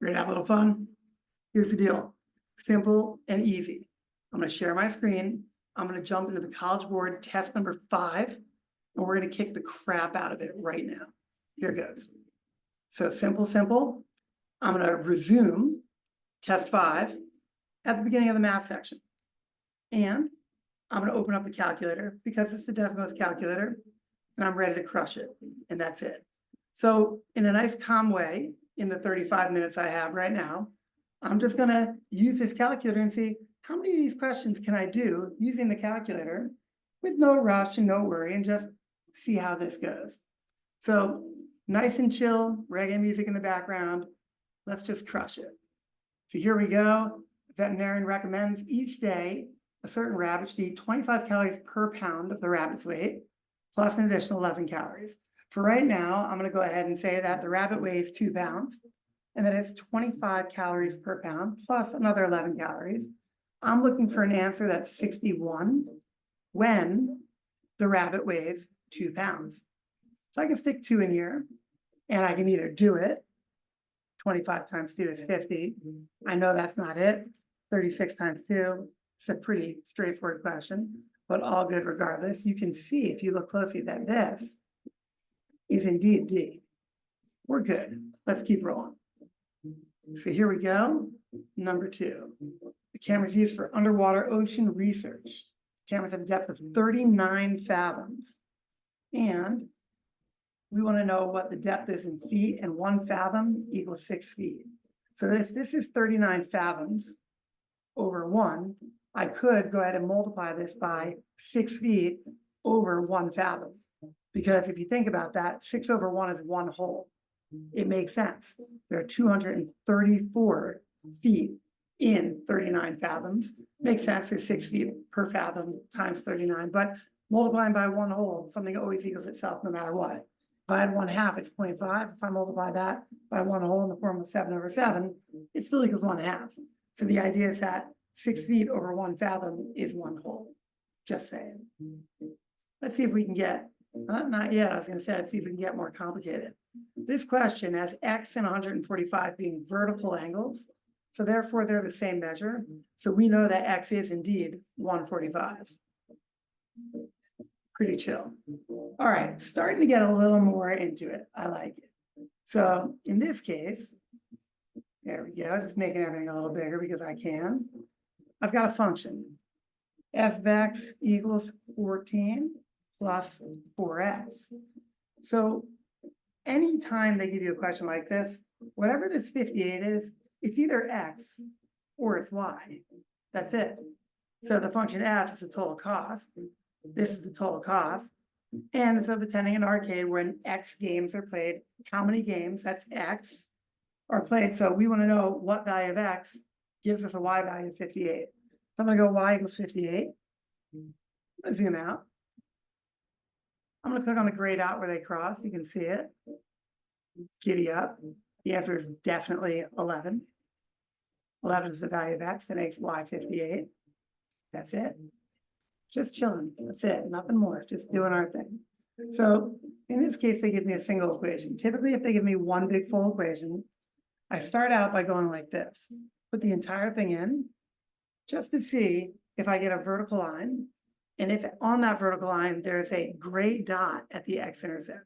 Ready to have a little fun? Here's the deal. Simple and easy. I'm going to share my screen. I'm going to jump into the College Board test number 5, and we're going to kick the crap out of it right now. Here goes. So simple. I'm going to resume test 5 at the beginning of the math section. And I'm going to open up the calculator because it's the Desmos Calculator, and I'm ready to crush it. And that's it. So in a nice calm way, in the 35 minutes I have right now, I'm just going to use this calculator and see how many of these questions can I do using the calculator with no rush and no worry, and just see how this goes. So nice and chill, reggae music in the background. Let's just crush it. So here we go. The veterinarian recommends each day a certain rabbit should eat 25 calories per pound of the rabbit's weight, plus an additional 11 calories. For right now, I'm going to go ahead and say that the rabbit weighs 2 pounds, and that it's 25 calories per pound, plus another 11 calories. I'm looking for an answer that's 61 when the rabbit weighs 2 pounds. So I can stick 2 in here, and I can either do it. 25 times 2 is 50. I know that's not it. 36 times 2. It's a pretty straightforward question, but all good regardless. You can see if you look closely that this is indeed D. We're good. Let's keep rolling. So here we go. Number 2. The camera's used for underwater ocean research. Cameras have a depth of 39 fathoms. And we want to know what the depth is in feet, and 1 fathom equals 6 feet. So if this is 39 fathoms over 1, I could go ahead and multiply this by 6 feet over 1 fathom. Because if you think about that, 6 over 1 is 1 whole. It makes sense. There are 234 feet in 39 fathoms. Makes sense, there's 6 feet per fathom times 39, but multiplying by 1 whole, something always equals itself no matter what. If I had 1/2, it's 0.5. If I multiply that by 1 whole in the form of 7 over 7, it still equals 1/2. So the idea is that 6 feet over 1 fathom is 1 whole. Just saying. Let's see if we can get, not yet, I was going to say, let's see if we can get more complicated. This question has x and 145 being vertical angles. So therefore, they're the same measure. So we know that x is indeed 145. Pretty chill. All right, starting to get a little more into it. I like it. So in this case, there we go, just making everything a little bigger because I can. I've got a function. F of x equals 14 plus 4x. So anytime they give you a question like this, whatever this 58 is, it's either x or it's y. That's it. So the function f is the total cost. This is the total cost. And so pretending an arcade when X games are played, how many games, that's X, are played. So we want to know what value of X gives us a Y value of 58. So I'm going to go Y equals 58. I'm going to zoom out. I'm going to click on the gray dot where they cross. You can see it. Giddy up. The answer is definitely 11. 11 is the value of X. That makes Y 58. That's it. Just chilling. That's it. Nothing more. Just doing our thing. So in this case, they give me a single equation. Typically, if they give me one big full equation, I start out by going like this. Put the entire thing in just to see if I get a vertical line. And if on that vertical line, there's a gray dot at the x-intercept.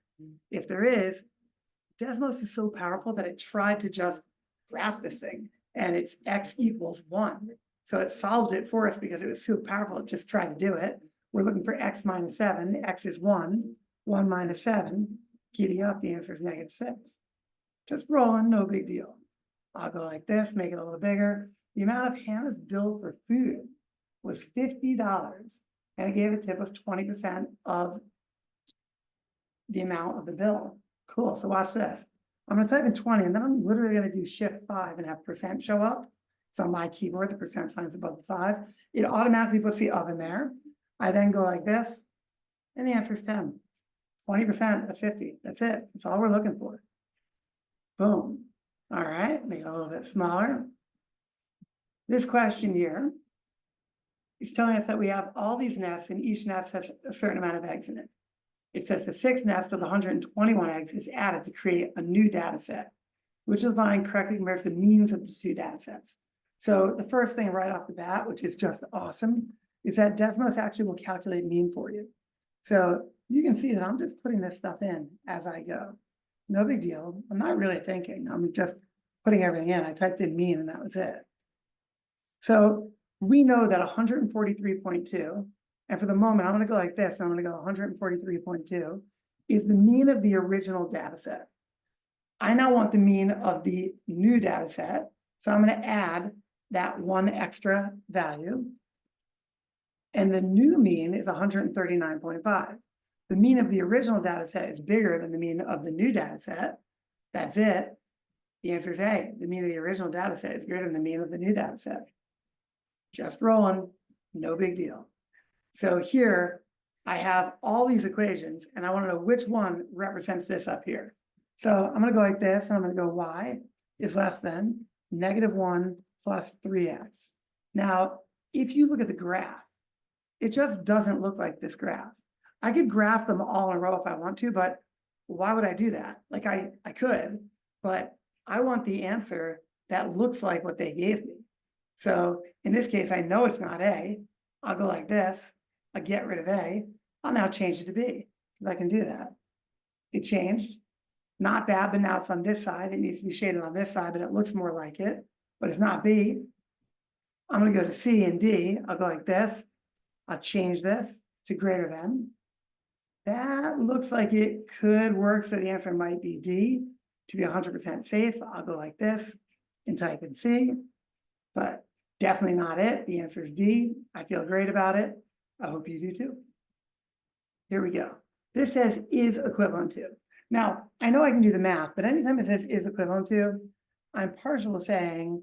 If there is, Desmos is so powerful that it tried to just graph this thing. And it's x equals 1. So it solved it for us because it was so powerful. It just tried to do it. We're looking for x minus 7. X is 1. 1 minus 7. Giddy up. The answer is -6. Just rolling. No big deal. I'll go like this. Make it a little bigger. The amount of Hannah's bill for food was $50. And it gave a tip of 20% of the amount of the bill. Cool. So watch this. I'm going to type in 20, and then I'm literally going to do Shift 5 and have percent show up. So on my keyboard, the percent sign's above the 5. It automatically puts the of in there. I then go like this, and the answer is 10. 20% of 50. That's it. That's all we're looking for. Boom. All right, make it a little bit smaller. This question here is telling us that we have all these nests, and each nest has a certain amount of eggs in it. It says the 6th nest with 121 eggs is added to create a new data set. which is line correctly compares the means of the two data sets. So the first thing right off the bat, which is just awesome, is that Desmos actually will calculate mean for you. So you can see that I'm just putting this stuff in as I go. No big deal. I'm not really thinking. I'm just putting everything in. I typed in mean and that was it. So we know that 143.2, and for the moment, I'm going to go like this. I'm going to go 143.2 is the mean of the original data set. I now want the mean of the new data set. So I'm going to add that one extra value. And the new mean is 139.5. The mean of the original data set is bigger than the mean of the new data set. That's it. The answer is A. The mean of the original data set is greater than the mean of the new data set. Just rolling, no big deal. So here I have all these equations and I want to know which one represents this up here. So I'm going to go like this and I'm going to go y is less than -1 plus 3x. Now, if you look at the graph, it just doesn't look like this graph. I could graph them all in a row if I want to, but why would I do that? Like I could, but I want the answer that looks like what they gave me. So in this case, I know it's not A. I'll go like this. I'll get rid of A. I'll now change it to B because I can do that. It changed. Not bad, but now it's on this side. It needs to be shaded on this side, but it looks more like it, but it's not B. I'm going to go to C and D. I'll go like this. I'll change this to greater than. That looks like it could work, so the answer might be D. To be 100% safe, I'll go like this and type in C, but definitely not it. The answer is D. I feel great about it. I hope you do too. Here we go. This says is equivalent to. Now, I know I can do the math, but anytime it says is equivalent to, I'm partial to saying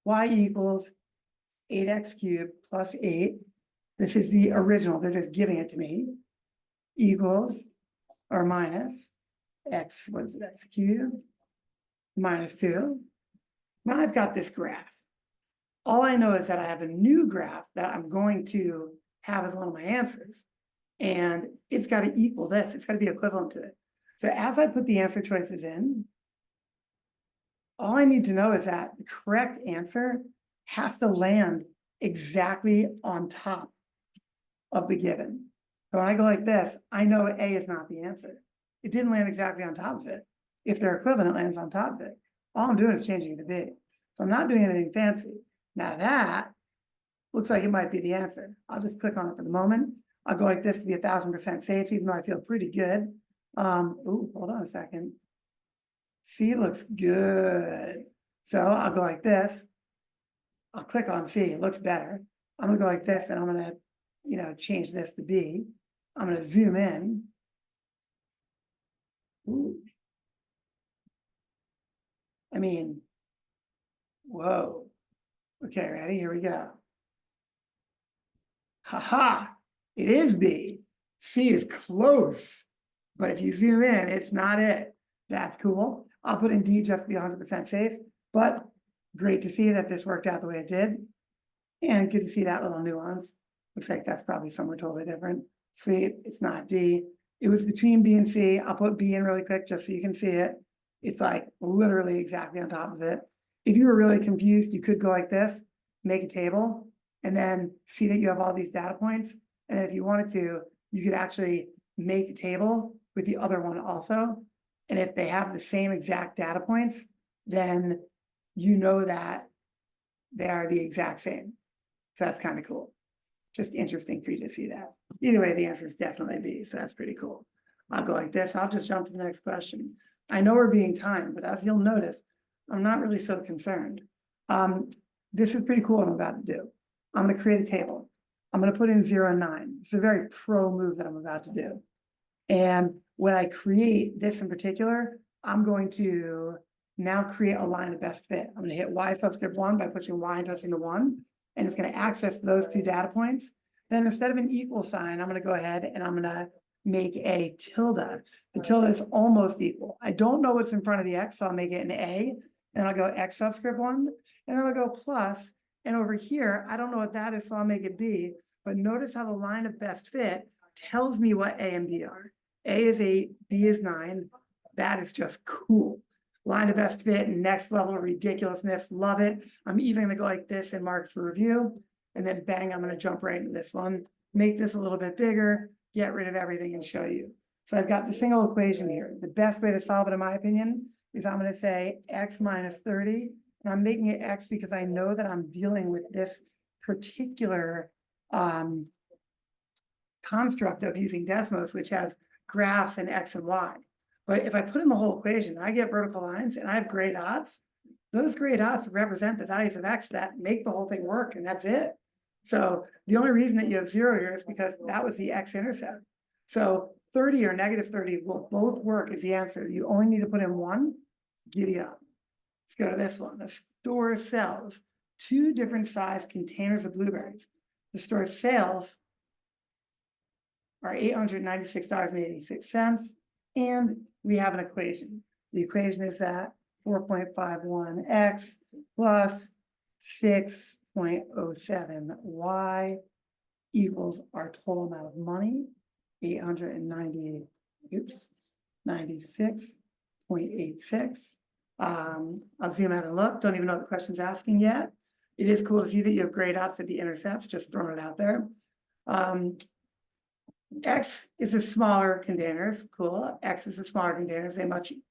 y equals 8x cubed plus 8. This is the original. They're just giving it to me. Equals or minus x, what is it, x cubed minus 2. Now I've got this graph. All I know is that I have a new graph that I'm going to have as one of my answers. And it's got to equal this. It's got to be equivalent to it. So as I put the answer choices in, all I need to know is that the correct answer has to land exactly on top of the given. So when I go like this, I know A is not the answer. It didn't land exactly on top of it. If they're equivalent, it lands on top of it. All I'm doing is changing it to B. So I'm not doing anything fancy. Now that looks like it might be the answer. I'll just click on it for the moment. I'll go like this to be 1000% safe, even though I feel pretty good. Hold on a second. C looks good. So I'll go like this. I'll click on C. It looks better. I'm gonna go like this, and I'm gonna, change this to B. I'm gonna zoom in. Ooh. I mean, whoa. Okay, ready? Here we go. Haha, it is B. C is close, but if you zoom in, it's not it. That's cool. I'll put in D just to be 100% safe, but great to see that this worked out the way it did. And good to see that little nuance. Looks like that's probably somewhere totally different. Sweet, it's not D. It was between B and C. I'll put B in really quick just so you can see it. It's like literally exactly on top of it. If you were really confused, you could go like this, make a table, and then see that you have all these data points. And then if you wanted to, you could actually make a table with the other one also. And if they have the same exact data points, then you know that they are the exact same. So that's kind of cool. Just interesting for you to see that. Either way, the answer is definitely B, so that's pretty cool. I'll go like this. I'll just jump to the next question. I know we're being timed, but as you'll notice, I'm not really so concerned. This is pretty cool what I'm about to do. I'm going to create a table. I'm going to put in 0 and 9. It's a very pro move that I'm about to do. And when I create this in particular, I'm going to now create a line of best fit. I'm going to hit Y subscript 1 by pushing Y and touching the 1. And it's going to access those two data points. Then instead of an equal sign, I'm going to go ahead and I'm going to make a tilde. The tilde is almost equal. I don't know what's in front of the X, so I'll make it an A. Then I'll go X subscript 1. And then I'll go plus. And over here, I don't know what that is, so I'll make it B. But notice how the line of best fit tells me what A and B are. A is 8, B is 9. That is just cool. line of best fit, next level ridiculousness, love it. I'm even gonna go like this and mark for review, and then bang, I'm gonna jump right into this one, make this a little bit bigger, get rid of everything and show you. So I've got the single equation here. The best way to solve it, in my opinion, is I'm gonna say x minus 30, and I'm making it x because I know that I'm dealing with this particular construct of using Desmos, which has graphs and x and y. But if I put in the whole equation, I get vertical lines and I have gray dots, those gray dots represent the values of x that make the whole thing work, and that's it. So the only reason that you have 0 here is because that was the x-intercept. So 30 or negative 30 will both work as the answer. You only need to put in one, giddy up. Let's go to this one. The store sells 2 different size containers of blueberries. The store sales are $896.86, and we have an equation. The equation is that 4.51x plus 6.07y equals our total amount of money, 96.86. I'll zoom out and look. Don't even know what the question's asking yet. It is cool to see that you have gray dots at the intercepts, just throwing it out there. X is a smaller containers, cool. X is a smaller containers. They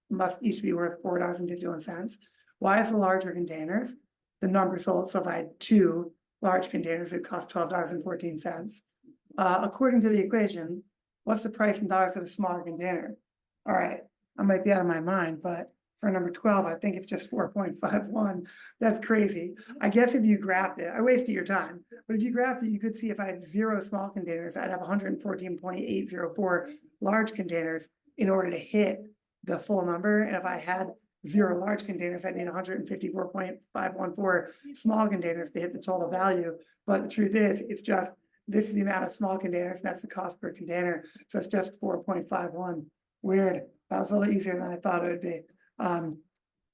must each be worth $4.51. Y is the larger containers. The number sold. So if I had 2 large containers, it cost $12.14. According to the equation, what's the price in dollars of a smaller container? All right, I might be out of my mind, but for number 12, I think it's just 4.51. That's crazy. I guess if you graphed it, I wasted your time, but if you graphed it, you could see if I had 0 small containers, I'd have 114.804 large containers in order to hit the full number. And if I had 0 large containers, I'd need 154.514 small containers to hit the total value. But the truth is, it's just, this is the amount of small containers, that's the cost per container. So it's just 4.51. Weird. That was a little easier than I thought it would be.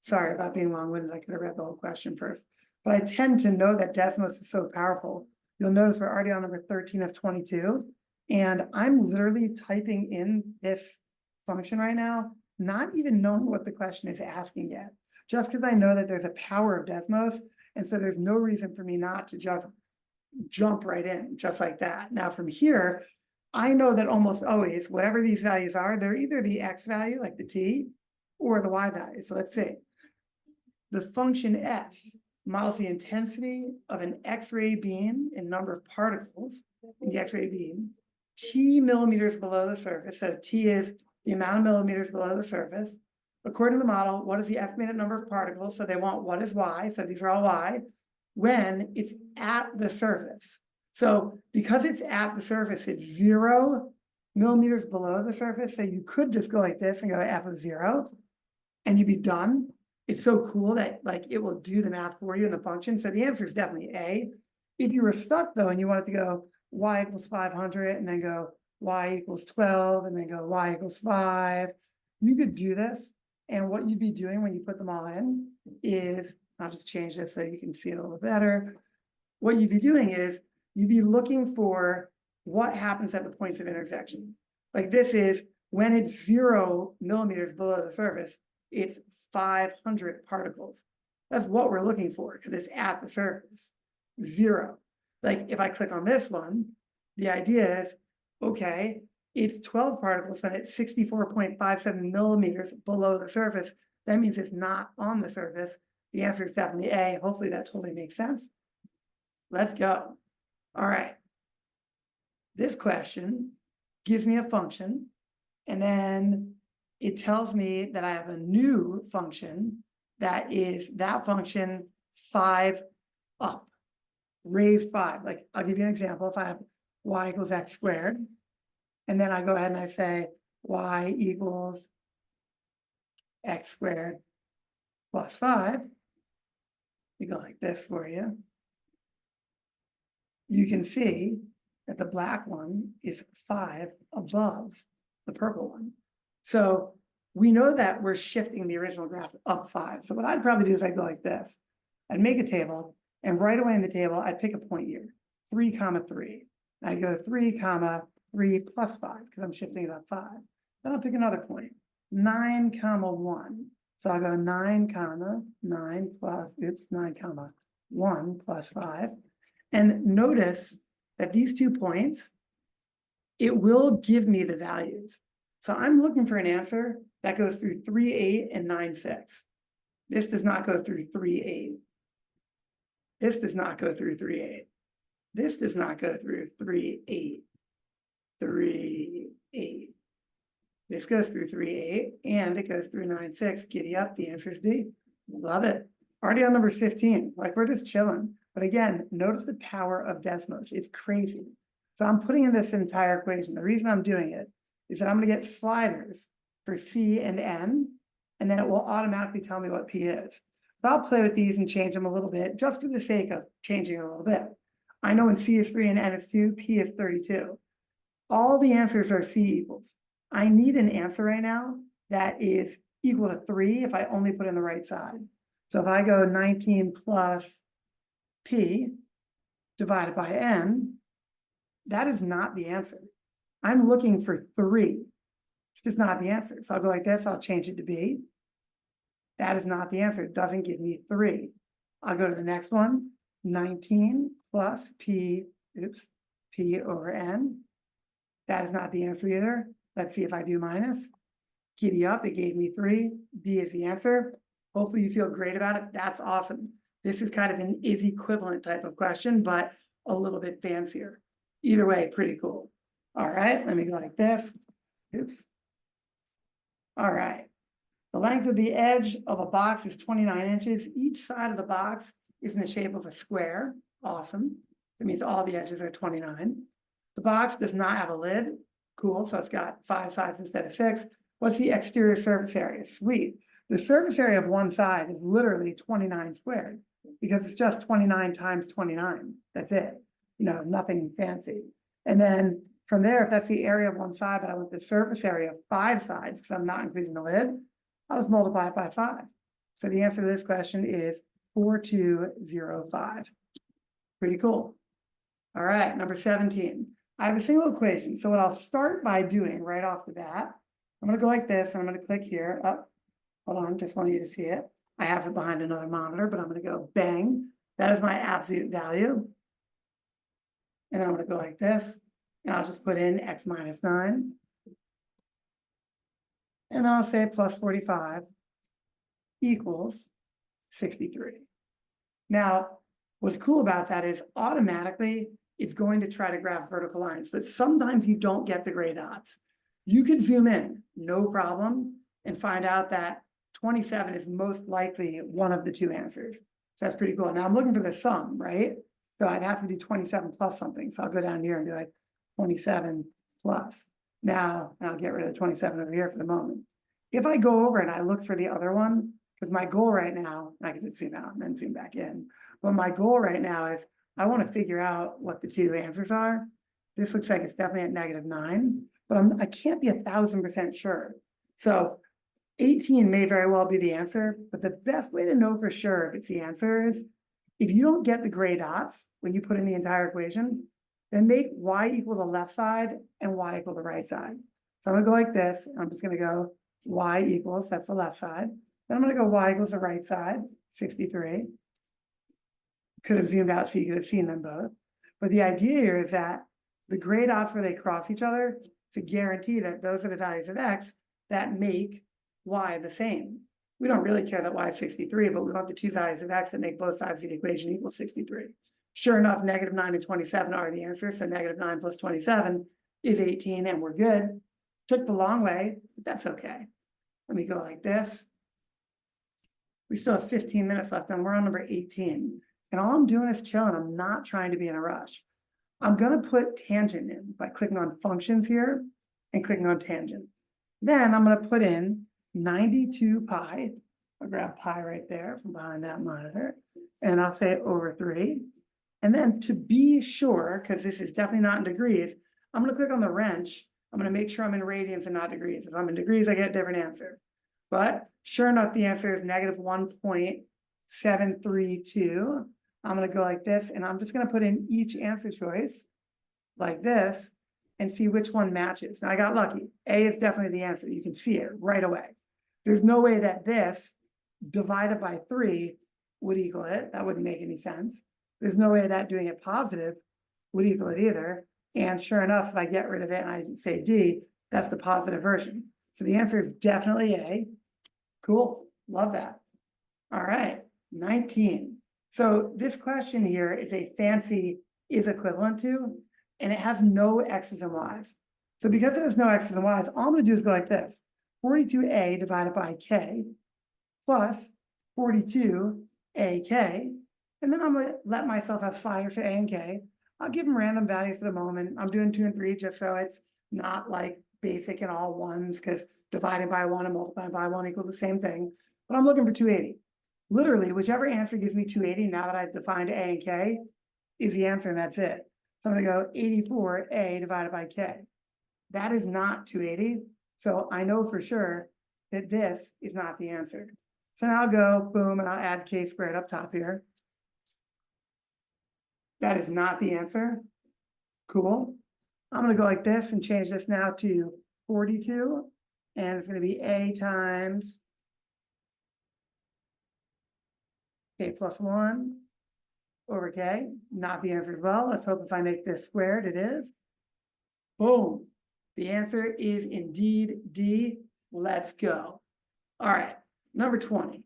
Sorry about being long-winded. I could have read the whole question first, but I tend to know that Desmos is so powerful. You'll notice we're already on number 13 of 22, and I'm literally typing in this function right now, not even knowing what the question is asking yet, just because I know that there's a power of Desmos, and so there's no reason for me not to just jump right in, just like that. Now from here, I know that almost always, whatever these values are, they're either the x value, like the t, or the y value. So let's see. The function f models the intensity of an X-ray beam in number of particles in the X-ray beam, t millimeters below the surface. So t is the amount of millimeters below the surface. According to the model, what is the estimated number of particles? So they want what is y, so these are all y, when it's at the surface. So because it's at the surface, it's 0 millimeters below the surface. So you could just go like this and go f of 0. And you'd be done. It's so cool that like it will do the math for you in the function. So the answer is definitely A. If you were stuck though, and you wanted to go y equals 500 and then go y equals 12 and then go y equals 5, you could do this. And what you'd be doing when you put them all in is, I'll just change this so you can see it a little better. What you'd be doing is you'd be looking for what happens at the points of intersection. Like this is when it's 0 millimeters below the surface, it's 500 particles. That's what we're looking for because it's at the surface, 0. Like if I click on this one, the idea is, okay, it's 12 particles and it's 64.57 millimeters below the surface. That means it's not on the surface. The answer is definitely A. Hopefully that totally makes sense. Let's go. All right. This question gives me a function, and then it tells me that I have a new function that is that function 5 up, raised 5. Like I'll give you an example. If I have y equals x squared, and then I go ahead and I say y equals x squared plus 5, we go like this for you. You can see that the black one is 5 above the purple one. So we know that we're shifting the original graph up 5. So what I'd probably do is I'd go like this. I'd make a table, and right away in the table, I'd pick a point here, 3, 3. I'd go 3, 3 plus 5, because I'm shifting it up 5. Then I'll pick another point, 9, 1. So I'll go 9 comma 9 plus, 9 comma 1 plus 5. And notice that these 2 points, it will give me the values. So I'm looking for an answer that goes through 3, 8 and 9, 6. This does not go through 3, 8. This does not go through 3, 8. This does not go through 3, 8. 3, 8. This goes through 3, 8, and it goes through 9, 6. Giddy up, the answer is D. Love it. Already on number 15, like we're just chilling. But again, notice the power of Desmos. It's crazy. So I'm putting in this entire equation. The reason I'm doing it is that I'm going to get sliders for C and N, and then it will automatically tell me what P is. So I'll play with these and change them a little bit, just for the sake of changing it a little bit. I know when C is 3 and N is 2, P is 32. All the answers are C equals. I need an answer right now that is equal to 3 if I only put in the right side. So if I go 19 plus P divided by N, that is not the answer. I'm looking for 3. It's just not the answer. So I'll go like this. I'll change it to B. That is not the answer. It doesn't give me 3. I'll go to the next one. 19 plus P, P over N. That is not the answer either. Let's see if I do minus. Giddy up, it gave me 3. D is the answer. Hopefully you feel great about it. That's awesome. This is kind of an is equivalent type of question, but a little bit fancier. Either way, pretty cool. All right, let me go like this. All right. The length of the edge of a box is 29 inches. Each side of the box is in the shape of a square. Awesome. That means all the edges are 29. The box does not have a lid. Cool, so it's got 5 sides instead of 6. What's the exterior surface area? Sweet. The surface area of one side is literally 29 squared because it's just 29 times 29. That's it. You know, nothing fancy. And then from there, if that's the area of one side, but I want the surface area of 5 sides because I'm not including the lid, I'll just multiply it by 5. So the answer to this question is 4205. Pretty cool. All right, number 17. I have a single equation. So what I'll start by doing right off the bat, I'm going to go like this, and I'm going to click here. Oh, hold on, just wanted you to see it. I have it behind another monitor, but I'm going to go bang. That is my absolute value. And then I'm going to go like this, and I'll just put in x minus 9. And then I'll say plus 45 equals 63. Now, what's cool about that is automatically it's going to try to graph vertical lines, but sometimes you don't get the gray dots. You could zoom in, no problem, and find out that 27 is most likely one of the 2 answers. So that's pretty cool. Now I'm looking for the sum, right? So I'd have to do 27 plus something. So I'll go down here and do like 27 plus. Now, I'll get rid of 27 over here for the moment. If I go over and I look for the other one, because my goal right now, I can just zoom out and then zoom back in. But my goal right now is I want to figure out what the 2 answers are. This looks like it's definitely at -9, but I can't be 1000% sure. So 18 may very well be the answer, but the best way to know for sure if it's the answer is if you don't get the gray dots when you put in the entire equation, then make y equal the left side and y equal the right side. So I'm going to go like this. I'm just going to go y equals, that's the left side. Then I'm going to go y equals the right side, 63. Could have zoomed out so you could have seen them both. But the idea here is that the gray dots where they cross each other to guarantee that those are the values of x that make y the same. We don't really care that y is 63, but we want the 2 values of x that make both sides of the equation equal 63. Sure enough, -9 and 27 are the answer. So -9 plus 27 is 18, and we're good. Took the long way, but that's okay. Let me go like this. We still have 15 minutes left, and we're on number 18. And all I'm doing is chilling. I'm not trying to be in a rush. I'm going to put tangent in by clicking on functions here and clicking on tangent. Then I'm going to put in 92 pi. I'll grab pi right there from behind that monitor. And I'll say over 3. And then to be sure, because this is definitely not in degrees, I'm going to click on the wrench. I'm going to make sure I'm in radians and not degrees. If I'm in degrees, I get a different answer. But sure enough, the answer is -1.732. I'm going to go like this, and I'm just going to put in each answer choice like this and see which one matches. Now, I got lucky. A is definitely the answer. You can see it right away. There's no way that this divided by 3 would equal it. That wouldn't make any sense. There's no way that doing it positive would equal it either. And sure enough, if I get rid of it and I say D, that's the positive version. So the answer is definitely A. Cool. Love that. All right. 19. So this question here is a fancy is equivalent to, and it has no X's and Y's. So because it has no X's and Y's, all I'm going to do is go like this. 42A divided by K plus 42AK. And then I'm going to let myself have fire for A and K. I'll give them random values for the moment. I'm doing 2 and 3 just so it's not like basic and all ones, because dividing by 1 and multiplying by 1 equal the same thing. But I'm looking for 280. Literally, whichever answer gives me 280 now that I've defined A and K is the answer, and that's it. So I'm going to go 84A divided by K. That is not 280. So I know for sure that this is not the answer. So now I'll go boom, and I'll add K squared up top here. That is not the answer. Cool. I'm going to go like this and change this now to 42. And it's going to be A times K plus 1 over K. Not the answer as well. Let's hope if I make this squared, it is. Boom. The answer is indeed D. Let's go. All right. Number 20.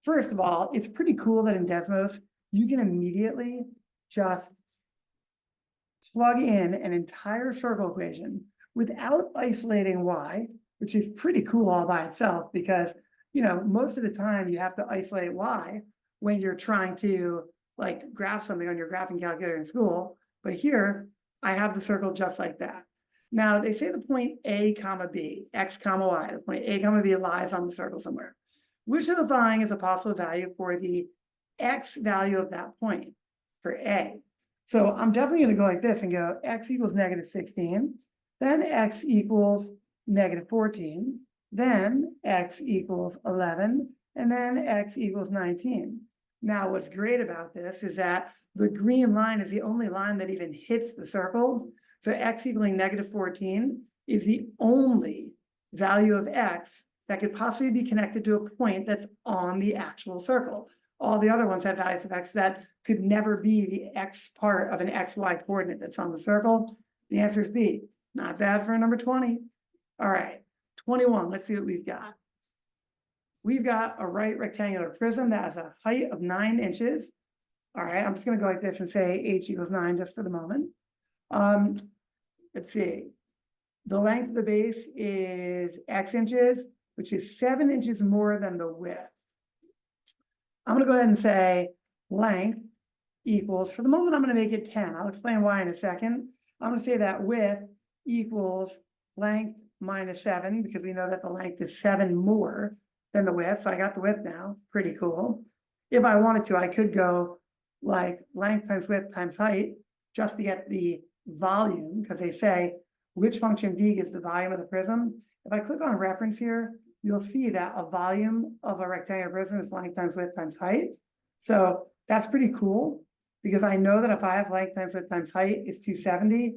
First of all, it's pretty cool that in Desmos, you can immediately just plug in an entire circle equation without isolating Y, which is pretty cool all by itself because, you know, most of the time you have to isolate Y when you're trying to like graph something on your graphing calculator in school. But here I have the circle just like that. Now they say the point A comma B, X comma Y, the point A comma B lies on the circle somewhere. Which of the following is a possible value for the X value of that point for A? So I'm definitely going to go like this and go X equals negative 16, then X equals negative 14, then X equals 11, and then X equals 19. Now, what's great about this is that the green line is the only line that even hits the circle. So X equaling negative 14 is the only value of X that could possibly be connected to a point that's on the actual circle. All the other ones have values of X that could never be the X part of an XY coordinate that's on the circle. The answer is B. Not bad for a number 20. All right, 21, let's see what we've got. We've got a right rectangular prism that has a height of 9 inches. All right, I'm just gonna go like this and say H equals 9 just for the moment. Let's see. The length of the base is X inches, which is 7 inches more than the width. I'm gonna go ahead and say length equals, for the moment, I'm gonna make it 10. I'll explain why in a second. I'm gonna say that width equals length minus 7, because we know that the length is 7 more than the width. So I got the width now, pretty cool. If I wanted to, I could go like length times width times height, just to get the volume, because they say which function V gives the volume of the prism. If I click on reference here, you'll see that a volume of a rectangular prism is length times width times height. So that's pretty cool, because I know that if I have length times width times height is 270,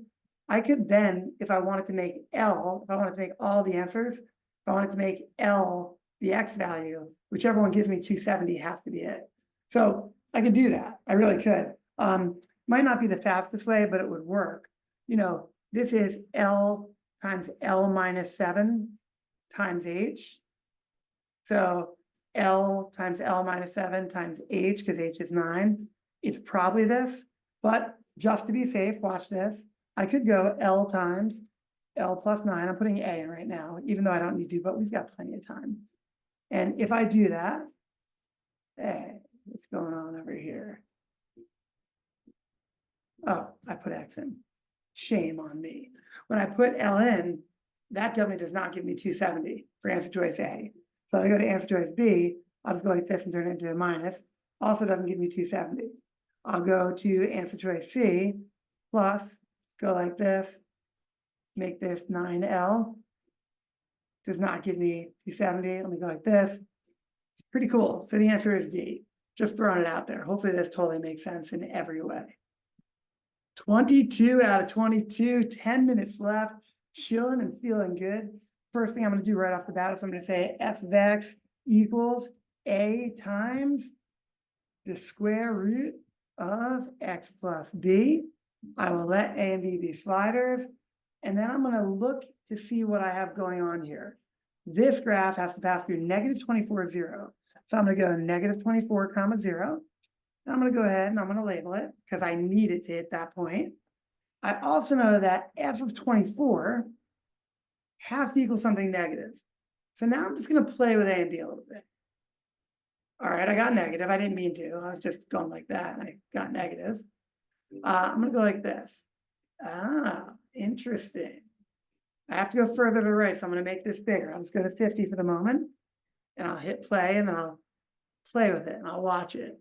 I could then, if I wanted to make L, if I wanted to make all the answers, if I wanted to make L the X value, whichever one gives me 270 has to be it. So I could do that. I really could. Might not be the fastest way, but it would work. You know, this is L times L minus 7 times H. So L times L minus 7 times H, because H is 9. It's probably this, but just to be safe, watch this. I could go L times L plus 9. I'm putting A in right now, even though I don't need to, but we've got plenty of time. And if I do that, hey, what's going on over here? Oh, I put X in. Shame on me. When I put L in, that definitely does not give me 270 for answer choice A. So if I go to answer choice B, I'll just go like this and turn it into a minus. Also doesn't give me 270. I'll go to answer choice C, plus, go like this, make this 9L. Does not give me 270. Let me go like this. It's pretty cool. So the answer is D. Just throwing it out there. Hopefully this totally makes sense in every way. 22 out of 22, 10 minutes left, chilling and feeling good. first thing I'm gonna do right off the bat is I'm gonna say f of x equals a times the square root of x plus b. I will let a and b be sliders, and then I'm gonna look to see what I have going on here. This graph has to pass through negative 24, 0. So I'm gonna go negative 24, comma 0. And I'm gonna go ahead and I'm gonna label it because I need it to hit that point. I also know that f of 24 has to equal something negative. So now I'm just gonna play with a and b a little bit. All right, I got negative. I didn't mean to. I was just going like that. I got negative. I'm gonna go like this. Ah, interesting. I have to go further to the right, so I'm gonna make this bigger. I'll just go to 50 for the moment, and I'll hit play, and then I'll play with it, and I'll watch it.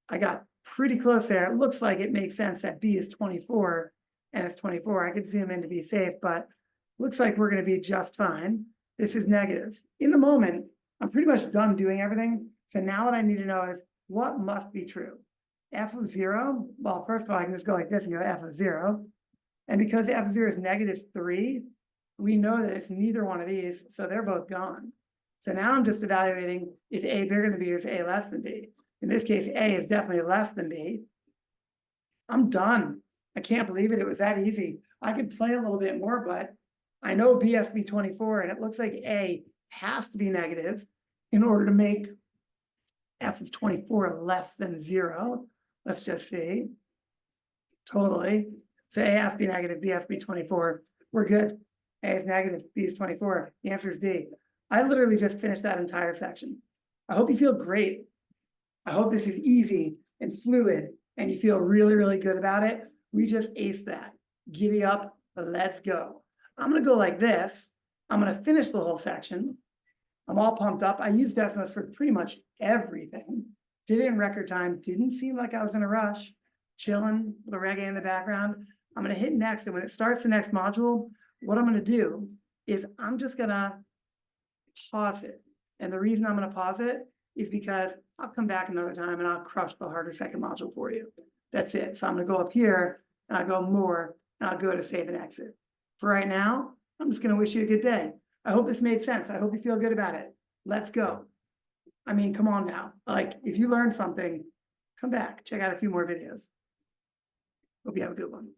I got pretty close there. It looks like it makes sense that b is 24, and it's 24. I could zoom in to be safe, but looks like we're gonna be just fine. This is negative. In the moment, I'm pretty much done doing everything. So now what I need to know is what must be true. F of 0, well, first of all, I can just go like this and go f of 0. And because f of 0 is negative 3, we know that it's neither one of these, so they're both gone. So now I'm just evaluating, is a bigger than b or is a less than b? In this case, a is definitely less than b. I'm done. I can't believe it. It was that easy. I could play a little bit more, but I know b has to be 24, and it looks like a has to be negative in order to make f of 24 less than 0. Let's just see. Totally. So a has to be negative, b has to be 24. We're good. A is negative, b is 24. The answer is D. I literally just finished that entire section. I hope you feel great. I hope this is easy and fluid and you feel really, really good about it. We just aced that. Giddy up, let's go. I'm gonna go like this. I'm gonna finish the whole section. I'm all pumped up. I used Desmos for pretty much everything. Did it in record time. Didn't seem like I was in a rush. Chilling, little reggae in the background. I'm gonna hit next, and when it starts the next module, what I'm gonna do is I'm just gonna pause it. And the reason I'm gonna pause it is because I'll come back another time and I'll crush the harder second module for you. That's it. So I'm gonna go up here and I'll go more and I'll go to save and exit. For right now, I'm just gonna wish you a good day. I hope this made sense. I hope you feel good about it. Let's go. I mean, come on now. Like, if you learned something, come back, check out a few more videos. Hope you have a good one.